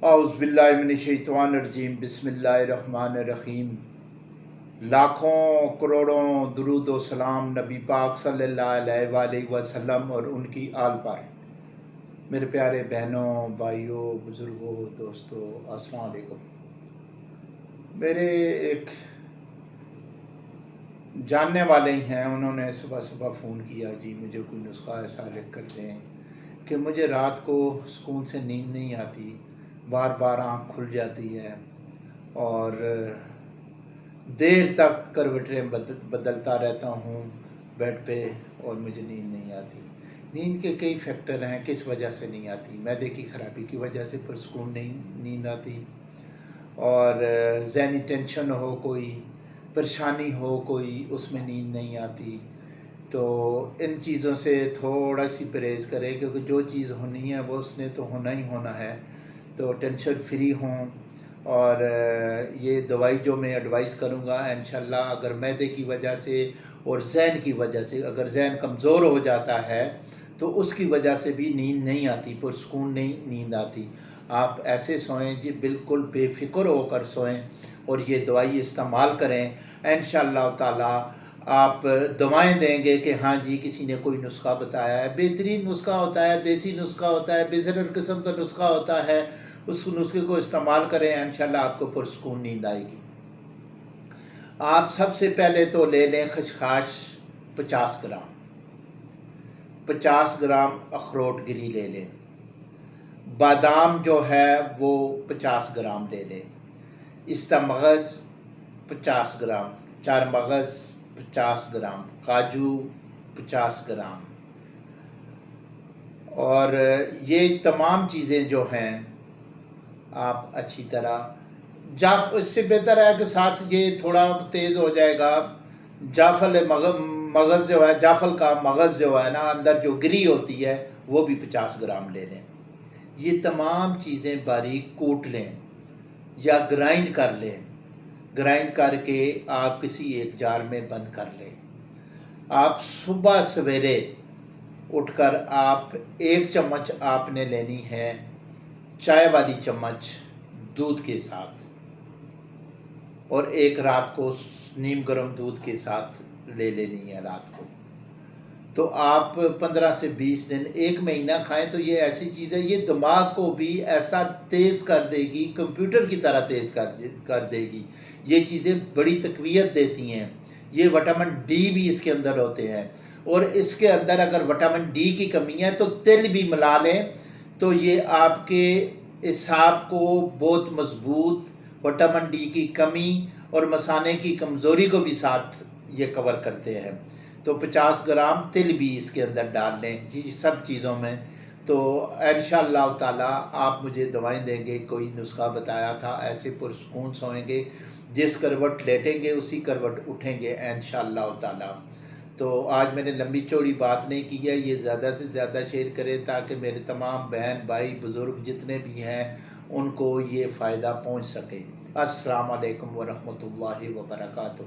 اعوذ باللہ من الشیطان الرجیم، بسم اللہ الرحمن الرحیم۔ لاکھوں کروڑوں درود و سلام نبی پاک صلی اللہ علیہ وآلہ وسلم اور ان کی آل پر۔ میرے پیارے بہنوں، بھائیوں، بزرگوں، دوستوں، السلام علیکم۔ میرے ایک جاننے والے ہی ہیں، انہوں نے صبح صبح فون کیا، جی مجھے کوئی نسخہ ایسا لکھ کر دیں کہ مجھے رات کو سکون سے نیند نہیں آتی، بار بار آنکھ کھل جاتی ہے اور دیر تک کروٹیں بدلتا رہتا ہوں بیڈ پہ اور مجھے نیند نہیں آتی۔ نیند کے کئی فیکٹر ہیں، کس وجہ سے نہیں آتی؟ معدے کی خرابی کی وجہ سے پرسکون نہیں نیند آتی، اور ذہنی ٹینشن ہو، کوئی پریشانی ہو کوئی، اس میں نیند نہیں آتی۔ تو ان چیزوں سے تھوڑا سی پرہیز کریں، کیونکہ جو چیز ہونی ہے وہ اس نے تو ہونا ہی ہونا ہے۔ تو ٹینشن فری ہوں، اور یہ دوائی جو میں ایڈوائز کروں گا انشاءاللہ، اگر معدے کی وجہ سے اور ذہن کی وجہ سے، اگر ذہن کمزور ہو جاتا ہے تو اس کی وجہ سے بھی نیند نہیں آتی، پرسکون نہیں نیند آتی۔ آپ ایسے سوئیں جی، بالکل بے فکر ہو کر سوئیں اور یہ دوائی استعمال کریں۔ انشاءاللہ تعالی آپ دعائیں دیں گے کہ ہاں جی کسی نے کوئی نسخہ بتایا ہے، بہترین نسخہ ہوتا ہے، دیسی نسخہ ہوتا ہے، بہترین قسم کا نسخہ ہوتا ہے، اس نسخے کو استعمال کریں، انشاءاللہ آپ کو پرسکون نیند آئے گی۔ آپ سب سے پہلے تو لے لیں خشخاش 50 گرام، 50 گرام اخروٹ گری لے لیں، بادام جو ہے وہ 50 گرام لے لیں، پستہ مغز 50 گرام، چار مغز 50 گرام، کاجو 50 گرام، اور یہ تمام چیزیں جو ہیں آپ اچھی طرح اس سے بہتر ہے کہ ساتھ یہ تھوڑا تیز ہو جائے گا، جعفل مغز جو ہے، جعفل کا مغز جو ہے نا، اندر جو گری ہوتی ہے وہ بھی 50 گرام لے لیں۔ یہ تمام چیزیں باریک کوٹ لیں یا گرائنڈ کر لیں، گرائنڈ کر کے آپ کسی ایک جار میں بند کر لیں۔ آپ صبح سویرے اٹھ کر آپ 1 چمچ آپ نے لینی ہے چائے والی چمچ دودھ کے ساتھ، اور ایک رات کو نیم گرم دودھ کے ساتھ لے لینی ہے رات کو۔ تو آپ 15 سے 20 دن، 1 مہینہ کھائیں تو یہ ایسی چیز ہے، یہ دماغ کو بھی ایسا تیز کر دے گی، کمپیوٹر کی طرح تیز کر دے گی۔ یہ چیزیں بڑی تقویت دیتی ہیں۔ یہ وٹامن ڈی بھی اس کے اندر ہوتے ہیں، اور اس کے اندر اگر وٹامن ڈی کی کمی ہے تو تل بھی ملا لیں، تو یہ آپ کے اعصاب کو بہت مضبوط، وٹامن ڈی کی کمی اور مثانے کی کمزوری کو بھی ساتھ یہ کور کرتے ہیں۔ تو 50 گرام تل بھی اس کے اندر ڈال لیں یہ سب چیزوں میں۔ تو انشاءاللہ تعالی آپ مجھے دعائیں دیں گے، کوئی نسخہ بتایا تھا، ایسے پرسکون سوئیں گے، جس کروٹ لیٹیں گے اسی کروٹ اٹھیں گے انشاءاللہ تعالی۔ تو آج میں نے لمبی چوڑی بات نہیں کی ہے، یہ زیادہ سے زیادہ شیئر کریں تاکہ میرے تمام بہن بھائی بزرگ جتنے بھی ہیں ان کو یہ فائدہ پہنچ سکے۔ السلام علیکم ورحمۃ اللہ وبرکاتہ۔